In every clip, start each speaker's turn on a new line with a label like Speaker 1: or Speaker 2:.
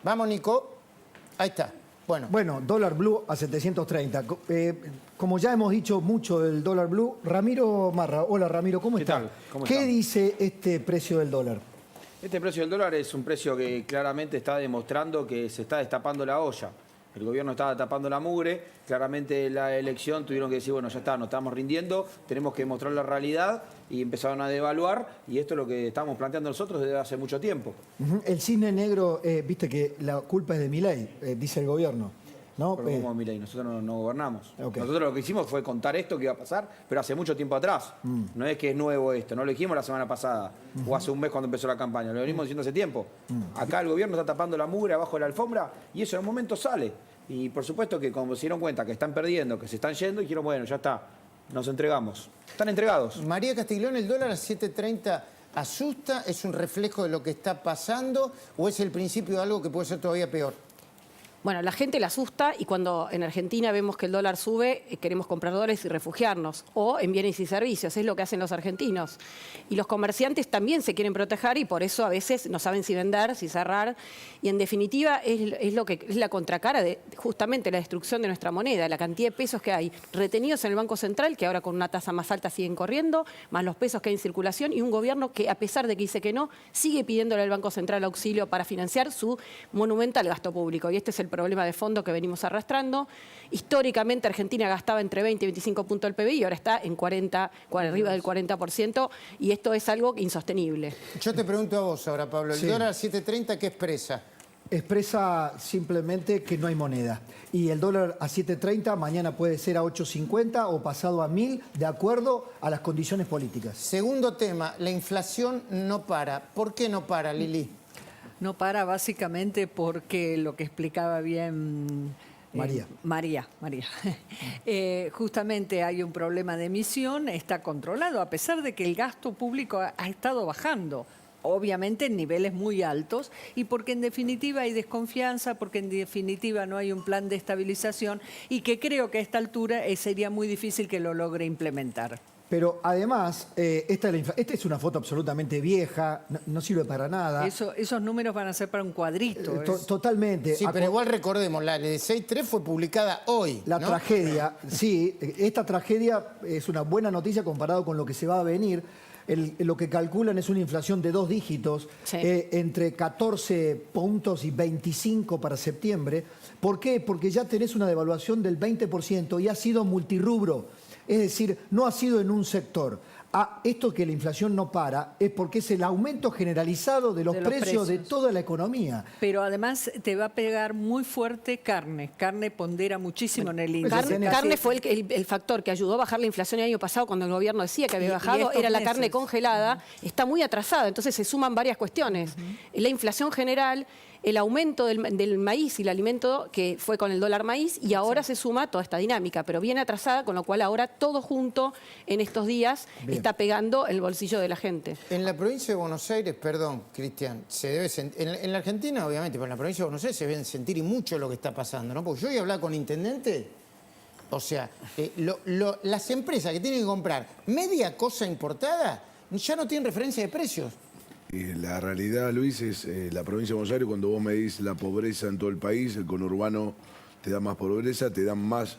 Speaker 1: Vamos, Nico. Ahí está.
Speaker 2: Bueno, dólar blue a 730. Como ya hemos dicho mucho del dólar blue, Ramiro Marra. Hola, Ramiro, ¿cómo está?
Speaker 3: ¿Qué tal? ¿Cómo
Speaker 2: ¿Qué
Speaker 3: está?
Speaker 2: dice este precio del dólar?
Speaker 3: Este precio del dólar es un precio que claramente está demostrando que se está destapando la olla. El gobierno estaba tapando la mugre, claramente la elección tuvieron que decir, bueno, ya está, nos estamos rindiendo, tenemos que mostrar la realidad y empezaron a devaluar y esto es lo que estamos planteando nosotros desde hace mucho tiempo.
Speaker 2: El cisne negro, viste que la culpa es de Milei, dice el gobierno, ¿no?
Speaker 3: Pero como Milei, nosotros no gobernamos.
Speaker 2: Okay.
Speaker 3: Nosotros lo que hicimos fue contar esto que iba a pasar, pero hace mucho tiempo atrás. No es que es nuevo esto, no lo dijimos la semana pasada o hace un mes cuando empezó la campaña, lo venimos diciendo hace tiempo. Acá el gobierno está tapando la mugre abajo de la alfombra y eso en un momento sale. Y por supuesto que como se dieron cuenta que están perdiendo, que se están yendo, dijeron, bueno, ya está, nos entregamos. Están entregados.
Speaker 1: María Castiglione, ¿el dólar a 7.30 asusta? ¿Es un reflejo de lo que está pasando o es el principio de algo que puede ser todavía peor?
Speaker 4: Bueno, la gente le asusta y cuando en Argentina vemos que el dólar sube, queremos comprar dólares y refugiarnos. O en bienes y servicios, es lo que hacen los argentinos. Y los comerciantes también se quieren proteger y por eso a veces no saben si vender, si cerrar. Y en definitiva es lo que es la contracara de justamente la destrucción de nuestra moneda, la cantidad de pesos que hay retenidos en el Banco Central, que ahora con una tasa más alta siguen corriendo, más los pesos que hay en circulación, y un gobierno que a pesar de que dice que no, sigue pidiéndole al Banco Central auxilio para financiar su monumental gasto público. Y este es el problema de fondo que venimos arrastrando. Históricamente Argentina gastaba entre 20 y 25 puntos del PBI y ahora está en 40, arriba del 40%, y esto es algo insostenible.
Speaker 1: Yo te pregunto a vos ahora, Pablo, ¿el dólar a 7.30 qué expresa?
Speaker 2: Expresa simplemente que no hay moneda. Y el dólar a 7.30 mañana puede ser a 8.50 o pasado a 1.000 de acuerdo a las condiciones políticas.
Speaker 1: Segundo tema, la inflación no para. ¿Por qué no para, Lili?
Speaker 5: No para básicamente porque lo que explicaba bien María. Justamente hay un problema de emisión, está controlado, a pesar de que el gasto público ha estado bajando. Obviamente en niveles muy altos y porque en definitiva hay desconfianza, porque en definitiva no hay un plan de estabilización y que creo que a esta altura sería muy difícil que lo logre implementar.
Speaker 2: Pero además, esta es una foto absolutamente vieja, no sirve para nada.
Speaker 5: Esos números van a ser para un cuadrito.
Speaker 2: Totalmente.
Speaker 1: Sí, pero igual recordemos, la de 6.3 fue publicada hoy,
Speaker 2: La
Speaker 1: ¿no?
Speaker 2: tragedia, sí, esta tragedia es una buena noticia comparado con lo que se va a venir. Lo que calculan es una inflación de 2 dígitos,
Speaker 4: Sí.
Speaker 2: Entre 14 puntos y 25 para septiembre. ¿Por qué? Porque ya tenés una devaluación del 20% y ha sido multirrubro. Es decir, no ha sido en un sector. Esto que la inflación no para es porque es el aumento generalizado de los precios de toda la economía.
Speaker 5: Pero además te va a pegar muy fuerte carne. Carne pondera muchísimo en el índice.
Speaker 4: Carne fue el factor que ayudó a bajar la inflación el año pasado cuando el gobierno decía que había bajado,
Speaker 5: estos
Speaker 4: era la
Speaker 5: meses.
Speaker 4: carne congelada, está muy atrasada, entonces se suman varias cuestiones. La inflación general, el aumento del maíz y el alimento que fue con el dólar maíz y ahora se suma toda esta dinámica, pero viene atrasada, con lo cual ahora todo junto en estos días está pegando el bolsillo de la gente.
Speaker 1: En la provincia de Buenos Aires, perdón, Cristian, se debe en la Argentina obviamente, pero en la provincia de Buenos Aires se deben sentir y mucho lo que está pasando, ¿no? Porque yo he hablado con intendentes, o sea, las empresas que tienen que comprar media cosa importada ya no tienen referencia de precios.
Speaker 6: Y la realidad, Luis, es la provincia de Buenos Aires, cuando vos medís la pobreza en todo el país, el conurbano te da más pobreza, te dan más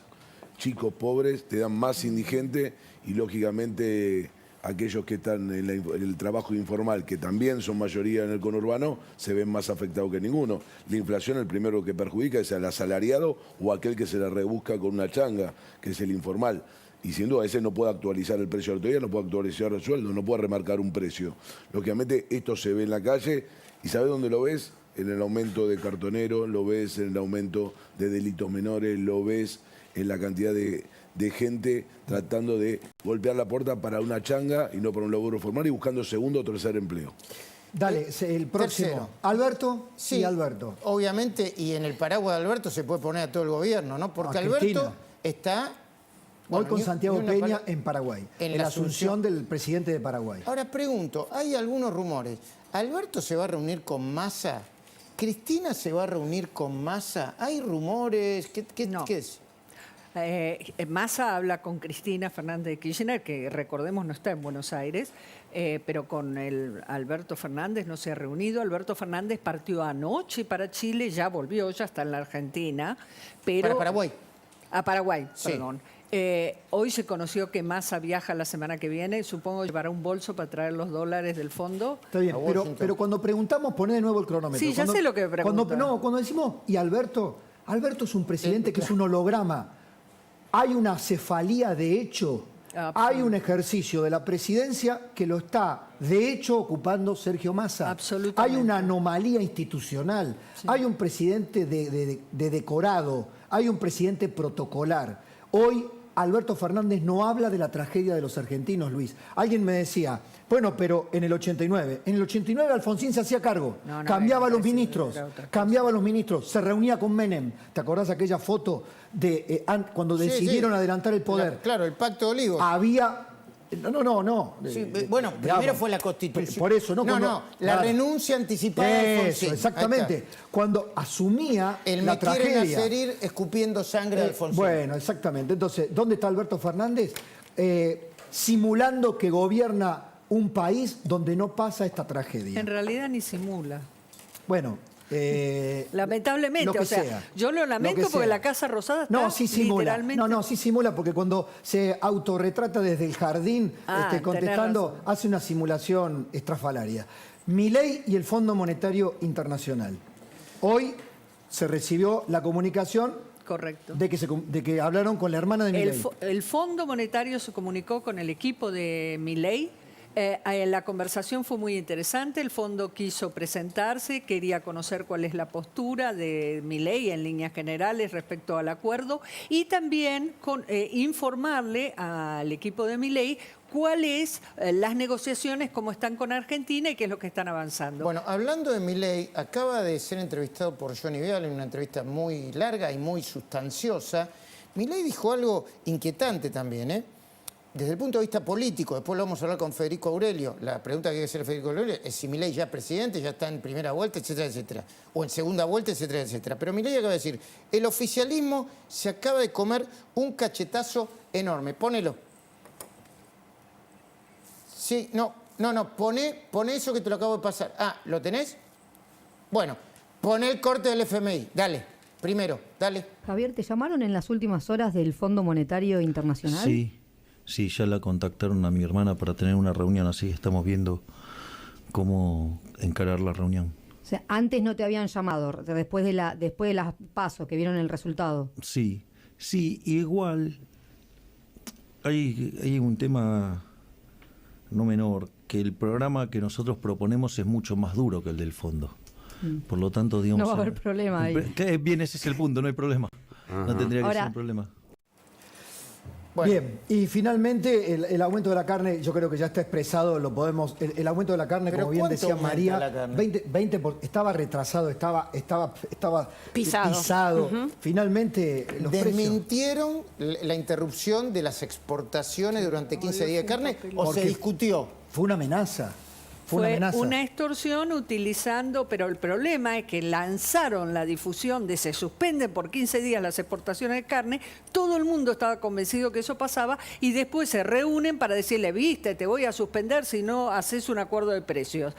Speaker 6: chicos pobres, te dan más indigentes y lógicamente aquellos que están en el trabajo informal, que también son mayoría en el conurbano, se ven más afectados que ninguno. La inflación, el primero que perjudica es al asalariado o aquel que se la rebusca con una changa, que es el informal. Y sin duda ese no puede actualizar el precio de la autoridad, no puede actualizar el sueldo, no puede remarcar un precio. Lógicamente esto se ve en la calle y ¿sabes dónde lo ves? En el aumento de cartoneros, lo ves en el aumento de delitos menores, lo ves en la cantidad de gente tratando de golpear la puerta para una changa y no para un laburo formal y buscando segundo o tercer empleo.
Speaker 2: Dale, el próximo.
Speaker 1: Tercero.
Speaker 2: Alberto
Speaker 1: Sí,
Speaker 2: y Alberto.
Speaker 1: Obviamente, y en el paraguas de Alberto se puede poner a todo el gobierno, ¿no? Porque
Speaker 2: A
Speaker 1: Alberto
Speaker 2: Cristina.
Speaker 1: está...
Speaker 2: Hoy
Speaker 1: bueno,
Speaker 2: con
Speaker 1: ni
Speaker 2: Santiago
Speaker 1: una
Speaker 2: Peña en Paraguay,
Speaker 1: en
Speaker 2: en
Speaker 1: la
Speaker 2: la asunción del presidente de Paraguay.
Speaker 1: Ahora pregunto, hay algunos rumores. ¿Alberto se va a reunir con Massa? ¿Cristina se va a reunir con Massa? ¿Hay rumores?
Speaker 5: No.
Speaker 1: ¿Qué es?
Speaker 5: Massa habla con Cristina Fernández de Kirchner, que recordemos no está en Buenos Aires, pero con el Alberto Fernández no se ha reunido. Alberto Fernández partió anoche para Chile, ya volvió, ya está en la Argentina. Pero,
Speaker 1: Para Paraguay.
Speaker 5: A Paraguay,
Speaker 1: Sí.
Speaker 5: perdón. Hoy se conoció que Massa viaja la semana que viene, supongo llevará un bolso para traer los dólares del fondo.
Speaker 2: Está bien,
Speaker 1: A Washington.
Speaker 2: pero cuando preguntamos, poné de nuevo el cronómetro.
Speaker 5: Sí, ya
Speaker 2: Cuando-
Speaker 5: sé lo que pregunta.
Speaker 2: Cuando decimos, y Alberto es un presidente que es un holograma. Hay una cefalía de hecho, hay un ejercicio de la presidencia que lo está de hecho ocupando Sergio Massa.
Speaker 5: Absolutamente.
Speaker 2: Hay una anomalía institucional, hay un presidente de decorado, hay un presidente protocolar. Hoy Alberto Fernández no habla de la tragedia de los argentinos, Luis. Alguien me decía, bueno, pero en el 89 Alfonsín se hacía cargo,
Speaker 5: No,
Speaker 2: cambiaba
Speaker 5: era
Speaker 2: los ministros, se reunía con Menem. ¿Te acordás aquella foto de cuando
Speaker 1: Sí,
Speaker 2: decidieron
Speaker 1: sí.
Speaker 2: adelantar el poder?
Speaker 1: Claro, el Pacto de Olivos.
Speaker 2: Había... No.
Speaker 1: Sí, bueno, primero fue la Constitución.
Speaker 2: Por eso, ¿no?
Speaker 1: No, la
Speaker 2: Claro.
Speaker 1: renuncia anticipada de
Speaker 2: Eso,
Speaker 1: Alfonsín.
Speaker 2: exactamente.
Speaker 1: Ahí está.
Speaker 2: Cuando asumía
Speaker 1: El
Speaker 2: la
Speaker 1: me quieren
Speaker 2: tragedia.
Speaker 1: hacer ir escupiendo sangre de Alfonsín.
Speaker 2: Bueno, exactamente. Entonces, ¿dónde está Alberto Fernández? Simulando que gobierna un país donde no pasa esta tragedia.
Speaker 5: En realidad ni simula.
Speaker 2: Bueno,
Speaker 5: Lamentablemente,
Speaker 2: lo que
Speaker 5: o sea,
Speaker 2: sea.
Speaker 5: yo lo lamento
Speaker 2: Lo que
Speaker 5: porque
Speaker 2: sea.
Speaker 5: la Casa Rosada está
Speaker 2: no, sí simula.
Speaker 5: literalmente...
Speaker 2: No, sí simula porque cuando se autorretrata desde el jardín
Speaker 5: tenés
Speaker 2: contestando,
Speaker 5: razón.
Speaker 2: hace una simulación estrafalaria. Milei y el Fondo Monetario Internacional. Hoy se recibió la comunicación
Speaker 5: Correcto.
Speaker 2: de que hablaron con la hermana de Milei.
Speaker 5: El Fondo Monetario se comunicó con el equipo de Milei. La conversación fue muy interesante. El fondo quiso presentarse, quería conocer cuál es la postura de Milei en líneas generales respecto al acuerdo y también informarle al equipo de Milei cuáles las negociaciones, cómo están con Argentina y qué es lo que están avanzando.
Speaker 1: Bueno, hablando de Milei, acaba de ser entrevistado por Johnny Viale en una entrevista muy larga y muy sustanciosa. Milei dijo algo inquietante también, ¿eh? Desde el punto de vista político, después lo vamos a hablar con Federico Aurelio. La pregunta que hay que hacer a Federico Aurelio es si Milei ya es presidente, ya está en primera vuelta, etcétera, etcétera. O en segunda vuelta, etcétera, etcétera. Pero Milei acaba de decir, el oficialismo se acaba de comer un cachetazo enorme. Ponelo. Sí, no, pone eso que te lo acabo de pasar. Ah, ¿lo tenés? Bueno, poné el corte del FMI. Dale, primero, dale.
Speaker 7: Javier, ¿te llamaron en las últimas horas del Fondo Monetario Internacional?
Speaker 8: Sí, ya la contactaron a mi hermana para tener una reunión, así estamos viendo cómo encarar la reunión.
Speaker 7: O sea, antes no te habían llamado, después de las pasos que vieron el resultado.
Speaker 8: Sí, igual hay un tema no menor, que el programa que nosotros proponemos es mucho más duro que el del fondo. Por lo tanto, digamos...
Speaker 7: No va a haber problema ahí.
Speaker 8: Bien, ese es el punto, no hay problema. No tendría que
Speaker 7: Ahora,
Speaker 8: ser un problema.
Speaker 1: Bueno.
Speaker 2: Bien, y finalmente el aumento de la carne, yo creo que ya está expresado, lo podemos. El aumento de la carne,
Speaker 1: ¿Pero
Speaker 2: como bien
Speaker 1: cuánto
Speaker 2: decía
Speaker 1: aumenta
Speaker 2: María,
Speaker 1: la carne?
Speaker 2: 20 estaba retrasado, estaba
Speaker 4: Pisado.
Speaker 2: Finalmente los precios.
Speaker 1: ¿Desmintieron la interrupción de las exportaciones durante 15 días de carne o se
Speaker 2: Porque
Speaker 1: discutió?
Speaker 2: Fue una amenaza.
Speaker 5: Fue una extorsión utilizando, pero el problema es que lanzaron la difusión de se suspenden por 15 días las exportaciones de carne, todo el mundo estaba convencido que eso pasaba y después se reúnen para decirle, viste, te voy a suspender si no haces un acuerdo de precios.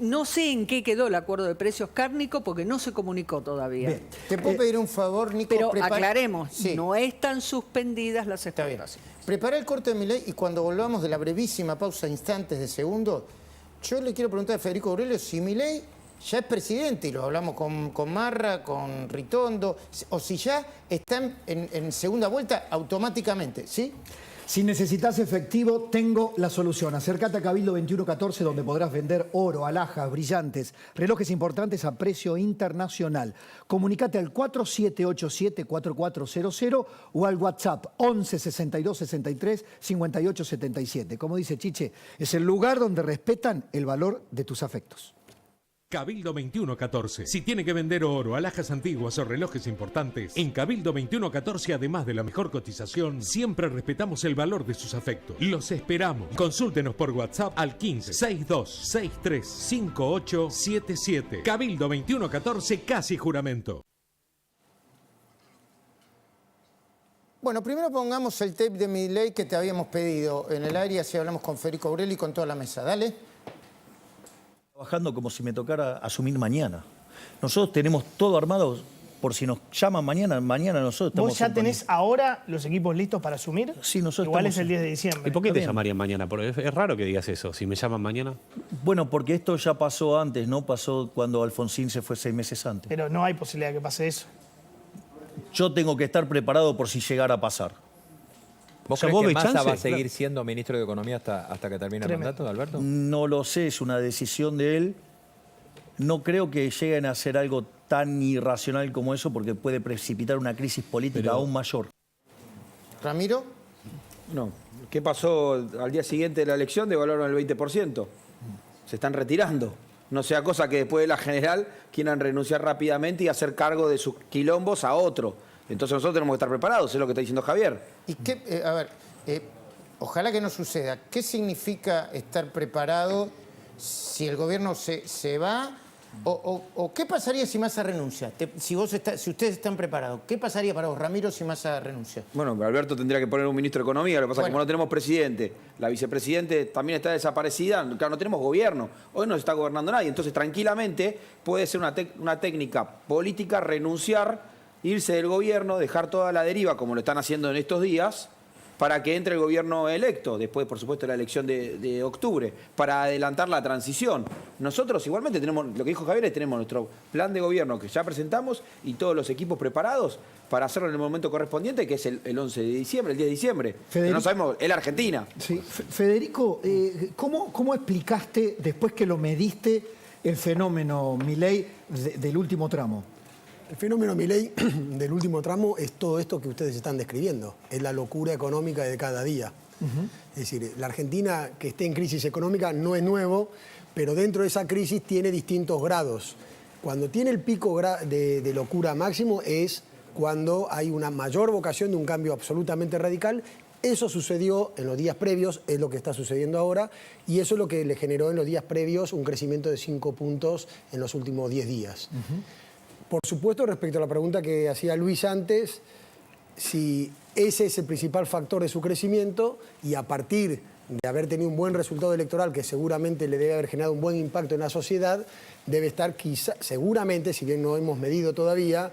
Speaker 5: No sé en qué quedó el acuerdo de precios cárnico porque no se comunicó todavía.
Speaker 2: Bien.
Speaker 1: ¿Te puedo pedir un favor, Nico?
Speaker 5: Pero
Speaker 1: Prepara-
Speaker 5: aclaremos,
Speaker 1: Sí.
Speaker 5: no están suspendidas las
Speaker 1: Está bien.
Speaker 5: exportaciones.
Speaker 1: Prepara el corte de Milei y cuando volvamos de la brevísima pausa, instantes de segundo, yo le quiero preguntar a Federico Aurelio si Milei ya es presidente, y lo hablamos con Marra, con Ritondo, o si ya está en segunda vuelta automáticamente, ¿sí?
Speaker 2: Si necesitas efectivo, tengo la solución. Acércate a Cabildo 2114, donde podrás vender oro, alhajas, brillantes, relojes importantes a precio internacional. Comunicate al 4787-4400 o al WhatsApp 11 62 63 58 77. Como dice Chiche, es el lugar donde respetan el valor de tus afectos.
Speaker 9: Cabildo 2114. Si tiene que vender oro, alhajas antiguas o relojes importantes, en Cabildo 2114, además de la mejor cotización, siempre respetamos el valor de sus afectos. Los esperamos. Consúltenos por WhatsApp al 15 62 63 58 77. Cabildo 2114, casi juramento.
Speaker 1: Bueno, primero pongamos el tape de Milei que te habíamos pedido en el aire, así hablamos con Federico Aureli y con toda la mesa. Dale.
Speaker 8: Trabajando como si me tocara asumir mañana. Nosotros tenemos todo armado por si nos llaman mañana nosotros estamos...
Speaker 10: ¿Vos ya tenés ahora los equipos listos para asumir?
Speaker 8: Sí, nosotros
Speaker 10: Igual
Speaker 8: estamos...
Speaker 10: es el 10 de diciembre.
Speaker 11: ¿Y por qué
Speaker 8: Está
Speaker 11: te
Speaker 8: bien.
Speaker 11: llamarían mañana? Porque es raro que digas eso. Si me llaman mañana.
Speaker 8: Bueno, porque esto ya pasó antes, ¿no? Pasó cuando Alfonsín se fue 6 meses antes.
Speaker 10: Pero no hay posibilidad de que pase eso.
Speaker 8: Yo tengo que estar preparado por si llegara a pasar.
Speaker 11: O
Speaker 12: ¿Vos
Speaker 11: sea,
Speaker 12: crees
Speaker 11: vos
Speaker 12: que
Speaker 11: ves
Speaker 12: Massa
Speaker 11: chance?
Speaker 12: va a seguir siendo ministro de Economía hasta que termine el
Speaker 10: Tremendo.
Speaker 12: mandato, Alberto?
Speaker 8: No lo sé, es una decisión de él. No creo que lleguen a hacer algo tan irracional como eso porque puede precipitar una crisis política aún mayor.
Speaker 1: Ramiro.
Speaker 3: No. ¿Qué pasó al día siguiente de la elección? Devaluaron el 20%. Se están retirando. No sea cosa que después de la general quieran renunciar rápidamente y hacer cargo de sus quilombos a otro. Entonces nosotros tenemos que estar preparados, es lo que está diciendo Javier.
Speaker 1: ¿Y qué, ojalá que no suceda. ¿Qué significa estar preparado si el gobierno se va? ¿O qué pasaría si Massa renuncia? Si ustedes están preparados, ¿qué pasaría para vos, Ramiro, si Massa renuncia?
Speaker 3: Bueno, Alberto tendría que poner un ministro de Economía, lo que pasa es que como no tenemos presidente, la vicepresidente también está desaparecida, claro, no tenemos gobierno, hoy no se está gobernando nadie, entonces tranquilamente puede ser una técnica política renunciar, irse del gobierno, dejar toda la deriva como lo están haciendo en estos días, para que entre el gobierno electo, después por supuesto de la elección de octubre, para adelantar la transición. Nosotros igualmente tenemos, lo que dijo Javier, tenemos nuestro plan de gobierno que ya presentamos y todos los equipos preparados para hacerlo en el momento correspondiente, que es el 11 de diciembre, el 10 de diciembre. Pero no sabemos, es la Argentina.
Speaker 2: Sí. Federico, ¿cómo explicaste, después que lo mediste, el fenómeno Milei del último tramo?
Speaker 13: El fenómeno Milei del último tramo es todo esto que ustedes están describiendo. Es la locura económica de cada día. Es decir, la Argentina que esté en crisis económica no es nuevo, pero dentro de esa crisis tiene distintos grados. Cuando tiene el pico de locura máximo es cuando hay una mayor vocación de un cambio absolutamente radical. Eso sucedió en los días previos, es lo que está sucediendo ahora, y eso es lo que le generó en los días previos un crecimiento de 5 puntos en los últimos 10 días. Por supuesto, respecto a la pregunta que hacía Luis antes, si ese es el principal factor de su crecimiento y a partir de haber tenido un buen resultado electoral que seguramente le debe haber generado un buen impacto en la sociedad, debe estar seguramente, si bien no hemos medido todavía,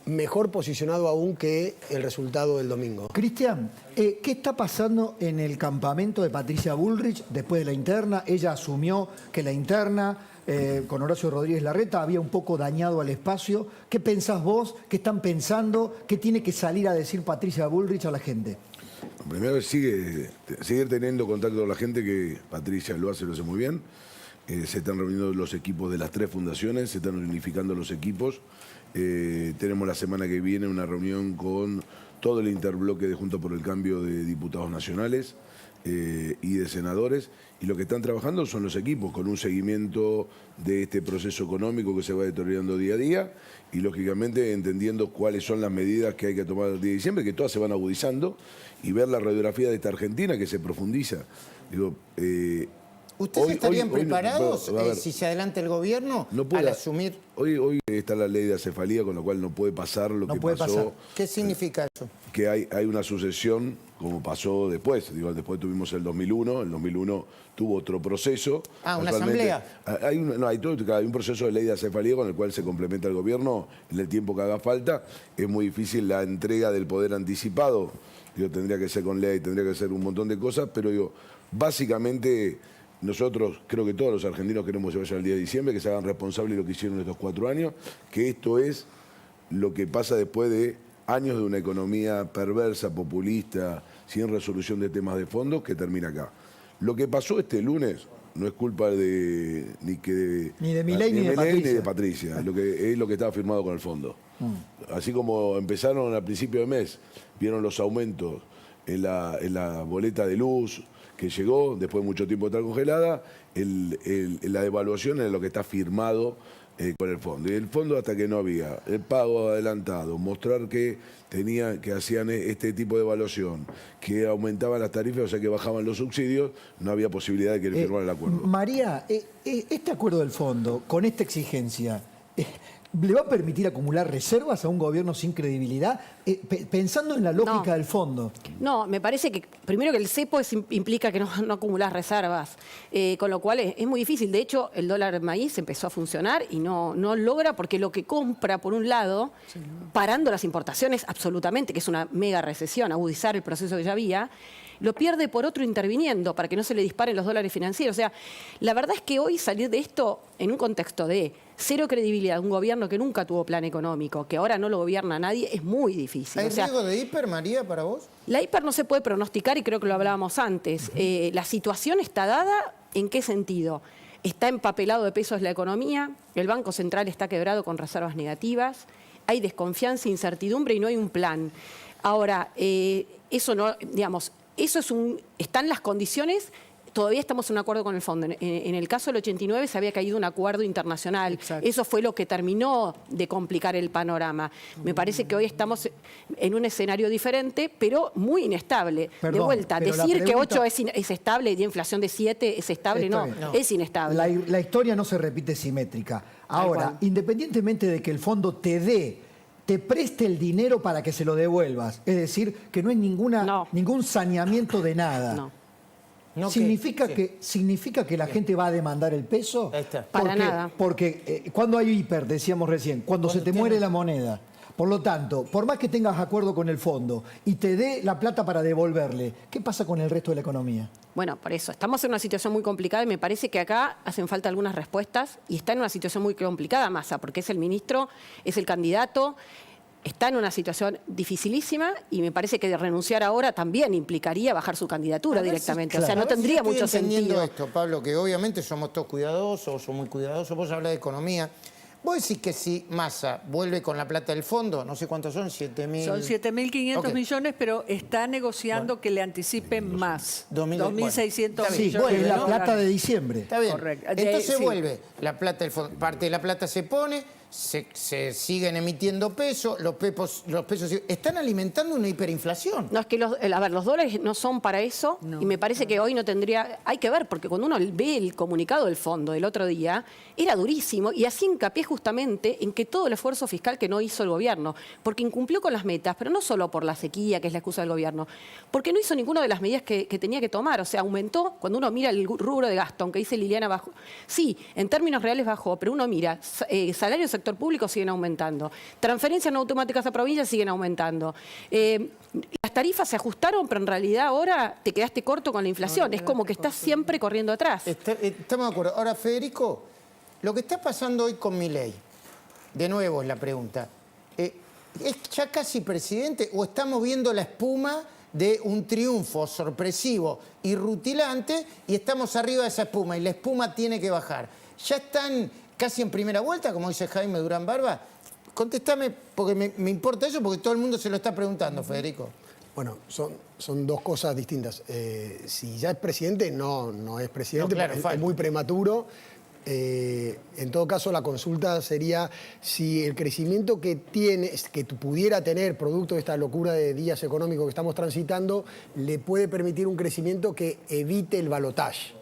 Speaker 13: mejor posicionado aún que el resultado del domingo.
Speaker 2: Cristian, ¿qué está pasando en el campamento de Patricia Bullrich después de la interna? Ella asumió que la interna con Horacio Rodríguez Larreta había un poco dañado al espacio. ¿Qué pensás vos? ¿Qué están pensando? ¿Qué tiene que salir a decir Patricia Bullrich a la gente?
Speaker 6: Primero, seguir teniendo contacto con la gente, que Patricia lo hace muy bien. Se están reuniendo los equipos de las 3 fundaciones, se están unificando los equipos. Tenemos la semana que viene una reunión con todo el interbloque de Juntos por el Cambio de diputados nacionales y de senadores, y lo que están trabajando son los equipos con un seguimiento de este proceso económico que se va deteriorando día a día y lógicamente entendiendo cuáles son las medidas que hay que tomar el 10 de diciembre, que todas se van agudizando, y ver la radiografía de esta Argentina que se profundiza. Digo,
Speaker 1: ¿Ustedes estarían preparados si se adelanta el gobierno al asumir?
Speaker 6: Hoy está la ley de acefalía, con lo cual no puede pasar lo que pasó.
Speaker 1: ¿Qué significa eso?
Speaker 6: Que hay una sucesión, como pasó después. Digo, después tuvimos el 2001, el 2001 tuvo otro proceso.
Speaker 1: ¿Una asamblea?
Speaker 6: Hay un proceso de ley de acefalía con el cual se complementa el gobierno en el tiempo que haga falta. Es muy difícil la entrega del poder anticipado. Digo, tendría que ser con ley, tendría que ser un montón de cosas, pero digo, básicamente nosotros, creo que todos los argentinos queremos que se vaya el 10 de diciembre, que se hagan responsables de lo que hicieron estos 4 años, que esto es lo que pasa después de años de una economía perversa, populista, sin resolución de temas de fondo, que termina acá. Lo que pasó este lunes no es culpa ni de Milei ni de Patricia, es lo que estaba firmado con el fondo. Así como empezaron al principio de mes, vieron los aumentos en la boleta de luz que llegó, después de mucho tiempo estar congelada, la devaluación es lo que está firmado con el fondo. Y el fondo, hasta que no había el pago adelantado, mostrar que hacían este tipo de evaluación, que aumentaban las tarifas, o sea que bajaban los subsidios, no había posibilidad de que le firmara el acuerdo.
Speaker 2: María, este acuerdo del fondo, con esta exigencia, ¿le va a permitir acumular reservas a un gobierno sin credibilidad? Pensando en la lógica del fondo.
Speaker 4: No, me parece que primero que el cepo implica que no acumulás reservas, con lo cual es muy difícil. De hecho, el dólar maíz empezó a funcionar y no logra, porque lo que compra, por un lado, parando las importaciones absolutamente, que es una mega recesión, agudizar el proceso que ya había, lo pierde por otro interviniendo para que no se le disparen los dólares financieros. O sea, la verdad es que hoy salir de esto en un contexto de cero credibilidad de un gobierno que nunca tuvo plan económico, que ahora no lo gobierna nadie, es muy difícil.
Speaker 1: ¿Hay riesgo de hiper, María, para vos?
Speaker 4: La hiper no se puede pronosticar y creo que lo hablábamos antes. La situación está dada, ¿en qué sentido? Está empapelado de pesos la economía, el Banco Central está quebrado con reservas negativas, hay desconfianza, incertidumbre y no hay un plan. Ahora, eso no, digamos, están las condiciones. Todavía estamos en un acuerdo con el fondo. En el caso del 89 se había caído un acuerdo internacional. Exacto. Eso fue lo que terminó de complicar el panorama. Me parece que hoy estamos en un escenario diferente, pero muy inestable.
Speaker 2: Perdón,
Speaker 4: de vuelta, decir que 8 es estable y de inflación de 7 es estable, no, es inestable.
Speaker 2: La historia no se repite simétrica. Ahora, independientemente de que el fondo te preste el dinero para que se lo devuelvas, es decir, que no hay ningún saneamiento de nada. ¿Significa que la gente va a demandar el peso?
Speaker 4: Para nada.
Speaker 2: Porque cuando hay hiper, decíamos recién, cuando se te muere la moneda. Por lo tanto, por más que tengas acuerdo con el fondo y te dé la plata para devolverle, ¿qué pasa con el resto de la economía?
Speaker 4: Bueno, por eso, estamos en una situación muy complicada y me parece que acá hacen falta algunas respuestas y está en una situación muy complicada Massa, porque es el ministro, es el candidato, está en una situación dificilísima y me parece que de renunciar ahora también implicaría bajar su candidatura directamente. O sea, no tendría mucho sentido.
Speaker 1: Esto, Pablo, que obviamente somos todos cuidadosos, somos muy cuidadosos, vos hablas de economía. Vos decís que si Massa vuelve con la plata del fondo, no sé cuántos son, 7.000...
Speaker 5: Son 7.500 millones, pero está negociando que le anticipen más. 2.600
Speaker 2: millones. Sí, es la plata de diciembre.
Speaker 1: Está bien.
Speaker 5: Correcto.
Speaker 1: Entonces vuelve la plata del fondo. Parte de la plata se pone, se siguen emitiendo pesos, los pesos están alimentando una hiperinflación.
Speaker 4: No, es que los dólares no son para eso y me parece que hoy no tendría... Hay que ver, porque cuando uno ve el comunicado del fondo del otro día, era durísimo y así hincapié justamente en que todo el esfuerzo fiscal que no hizo el gobierno, porque incumplió con las metas, pero no solo por la sequía, que es la excusa del gobierno, porque no hizo ninguna de las medidas que tenía que tomar. O sea, aumentó, cuando uno mira el rubro de gasto, aunque dice Liliana bajó, sí, en términos reales bajó, pero uno mira, salarios sector público siguen aumentando. Transferencias no automáticas a provincias siguen aumentando. Las tarifas se ajustaron, pero en realidad ahora te quedaste corto con la inflación. Es como que estás siempre corriendo atrás.
Speaker 1: Estamos de acuerdo. Ahora, Federico, lo que está pasando hoy con Milei, de nuevo es la pregunta, ¿es ya casi presidente o estamos viendo la espuma de un triunfo sorpresivo y rutilante y estamos arriba de esa espuma y la espuma tiene que bajar? ¿Ya están casi en primera vuelta, como dice Jaime Durán Barba? Contéstame, porque me importa eso, porque todo el mundo se lo está preguntando, Federico.
Speaker 13: Bueno, son dos cosas distintas. Si ya es presidente, no es presidente,
Speaker 1: No, claro,
Speaker 13: es muy prematuro. En todo caso, la consulta sería si el crecimiento que pudiera tener producto de esta locura de días económicos que estamos transitando, le puede permitir un crecimiento que evite el balotaje.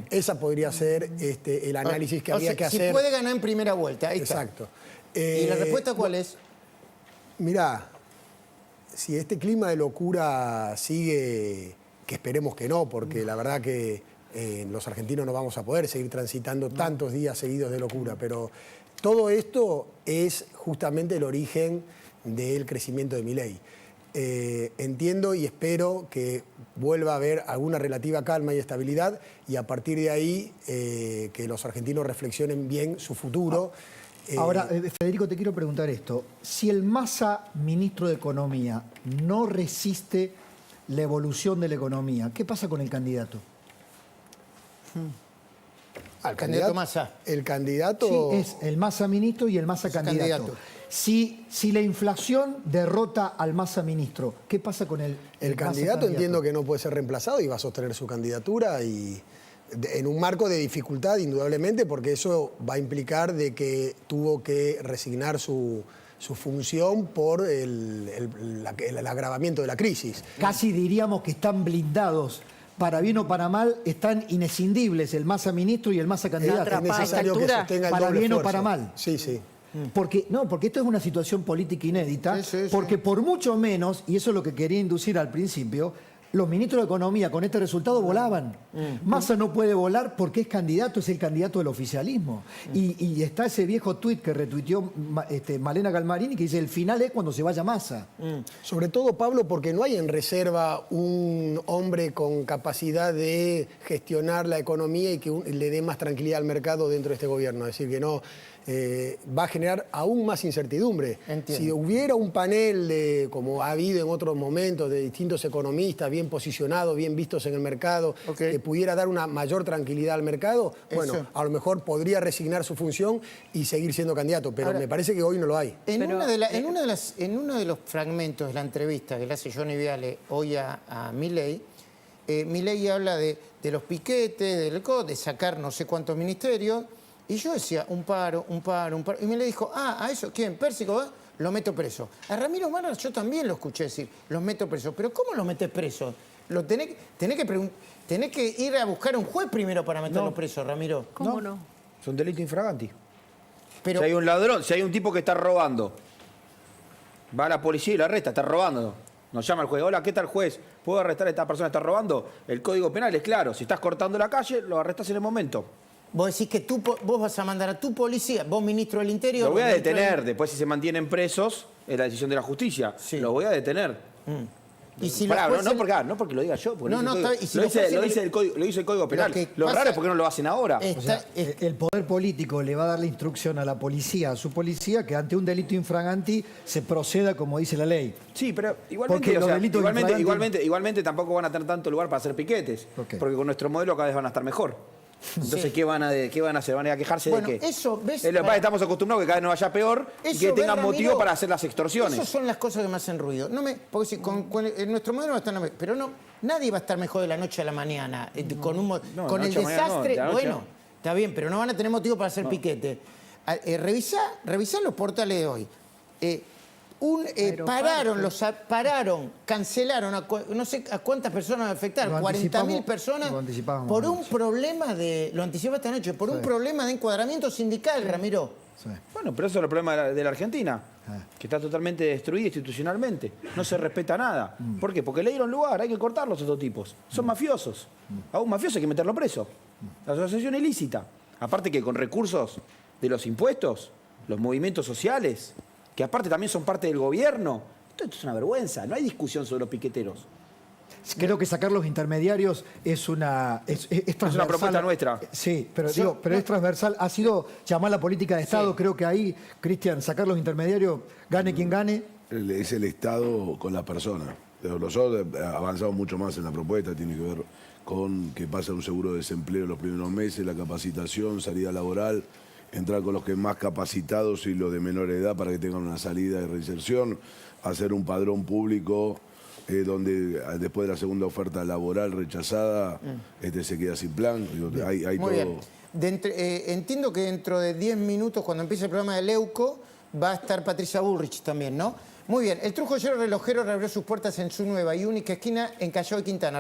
Speaker 13: Esa podría ser el análisis que habría que hacer.
Speaker 1: Si puede ganar en primera vuelta, ahí está.
Speaker 13: Exacto.
Speaker 1: ¿Y la respuesta cuál es?
Speaker 13: Mirá, si este clima de locura sigue, que esperemos que no, porque la verdad que los argentinos no vamos a poder seguir transitando tantos días seguidos de locura, pero todo esto es justamente el origen del crecimiento de Milei. Entiendo y espero que vuelva a haber alguna relativa calma y estabilidad y a partir de ahí que los argentinos reflexionen bien su futuro.
Speaker 2: Ahora, Federico, te quiero preguntar esto. Si el Massa, ministro de Economía, no resiste la evolución de la economía, ¿qué pasa con el candidato?
Speaker 13: ¿El candidato
Speaker 1: Massa?
Speaker 13: El candidato...
Speaker 2: Sí, es el Massa ministro y el Massa candidato. Si la inflación derrota al Massa ministro, ¿qué pasa con el
Speaker 13: candidato? Entiendo que no puede ser reemplazado y va a sostener su candidatura y en un marco de dificultad, indudablemente, porque eso va a implicar de que tuvo que resignar su función por el agravamiento de la crisis.
Speaker 2: Casi diríamos que están blindados. Para bien o para mal, están inescindibles el Massa ministro y el Massa candidato.
Speaker 13: Es necesario que sostenga el
Speaker 2: para
Speaker 13: doble
Speaker 2: bien
Speaker 13: esfuerzo.
Speaker 2: o para mal.
Speaker 13: Sí, sí.
Speaker 2: Porque esto es una situación política inédita, porque por mucho menos, y eso es lo que quería inducir al principio, los ministros de Economía con este resultado volaban. Massa no puede volar porque es el candidato del oficialismo. Y está ese viejo tuit que retuiteó Malena Galmarini que dice, el final es cuando se vaya Massa.
Speaker 13: Sobre todo, Pablo, porque no hay en reserva un hombre con capacidad de gestionar la economía y que le dé más tranquilidad al mercado dentro de este gobierno. Es decir, que no... va a generar aún más incertidumbre.
Speaker 1: Entiendo.
Speaker 13: Si hubiera un panel, como ha habido en otros momentos, de distintos economistas bien posicionados, bien vistos en el mercado, que pudiera dar una mayor tranquilidad al mercado, bueno, a lo mejor podría resignar su función y seguir siendo candidato, pero ahora, me parece que hoy no lo hay.
Speaker 1: En uno de los fragmentos de la entrevista que le hace Johnny Viale hoy a Milei, Milei habla de los piquetes, de sacar no sé cuántos ministerios. Y yo decía, un paro. Y me le dijo, ¿a eso quién? ¿Pérsico? Lo meto preso. A Ramiro Marra yo también lo escuché decir, los meto preso. ¿Pero cómo los metés preso? Tenés que ir a buscar un juez primero para meterlo preso, Ramiro.
Speaker 5: ¿Cómo no?
Speaker 3: Es un delito infraganti.
Speaker 1: Pero,
Speaker 3: si hay un ladrón, si hay un tipo que está robando, va a la policía y lo arresta, está robando. Nos llama el juez, hola, ¿qué tal juez? ¿Puedo arrestar a esta persona que está robando? El Código Penal es claro, si estás cortando la calle, lo arrestás en el momento.
Speaker 1: Vos decís que vos vas a mandar a tu policía, vos ministro del Interior...
Speaker 3: Lo voy a detener, después si se mantienen presos, es la decisión de la justicia. Sí. Lo voy a detener.
Speaker 1: Y si
Speaker 3: no porque lo diga yo, porque lo dice el Código Penal. Lo raro es porque no lo hacen ahora.
Speaker 2: El poder político le va a dar la instrucción a la policía, a su policía, que ante un delito infraganti se proceda como dice la ley.
Speaker 3: Sí, pero igualmente tampoco van a tener tanto lugar para hacer piquetes. Porque con nuestro modelo cada vez van a estar mejor. Entonces, ¿qué van a hacer? ¿Van a quejarse de qué? Estamos acostumbrados a que cada vez nos vaya peor y que tengan motivo para hacer las extorsiones.
Speaker 1: Esas son las cosas que me hacen ruido. Porque si con nuestro modelo va a estar... Pero nadie va a estar mejor de la noche a la mañana. Con el desastre... Bueno, está bien, pero no van a tener motivo para hacer piquete. Revisá los portales de hoy. Cancelaron, no sé a cuántas personas va a afectar, 40.000 personas por un problema lo anticipaba esta noche, por un problema de encuadramiento sindical, Ramiro.
Speaker 3: Sí. Bueno, pero eso es el problema de la Argentina, que está totalmente destruida institucionalmente, no se respeta nada. ¿Por qué? Porque le dieron lugar, hay que cortarlos a estos tipos. Son mafiosos. A un mafioso hay que meterlo preso. La asociación ilícita. Aparte que con recursos de los impuestos, los movimientos sociales, que aparte también son parte del gobierno. Esto es una vergüenza, no hay discusión sobre los piqueteros.
Speaker 2: Creo que sacar los intermediarios es transversal.
Speaker 3: Es una propuesta nuestra.
Speaker 2: Sí, pero es transversal. Ha sido llamar la política de Estado. Sí. Creo que ahí, Cristian, sacar los intermediarios, gane quien gane.
Speaker 6: Es el Estado con la persona. Nosotros avanzamos mucho más en la propuesta, tiene que ver con que pasa un seguro de desempleo los primeros meses, la capacitación, salida laboral, entrar con los que más capacitados y los de menor edad para que tengan una salida de reinserción, hacer un padrón público donde después de la segunda oferta laboral rechazada se queda sin plan. Hay
Speaker 1: muy
Speaker 6: todo.
Speaker 1: Bien. Entiendo que dentro de 10 minutos, cuando empiece el programa de Leuco, va a estar Patricia Bullrich también, ¿no? Muy bien. El Trujillero Relojero reabrió sus puertas en su nueva y única esquina en Callao de Quintana.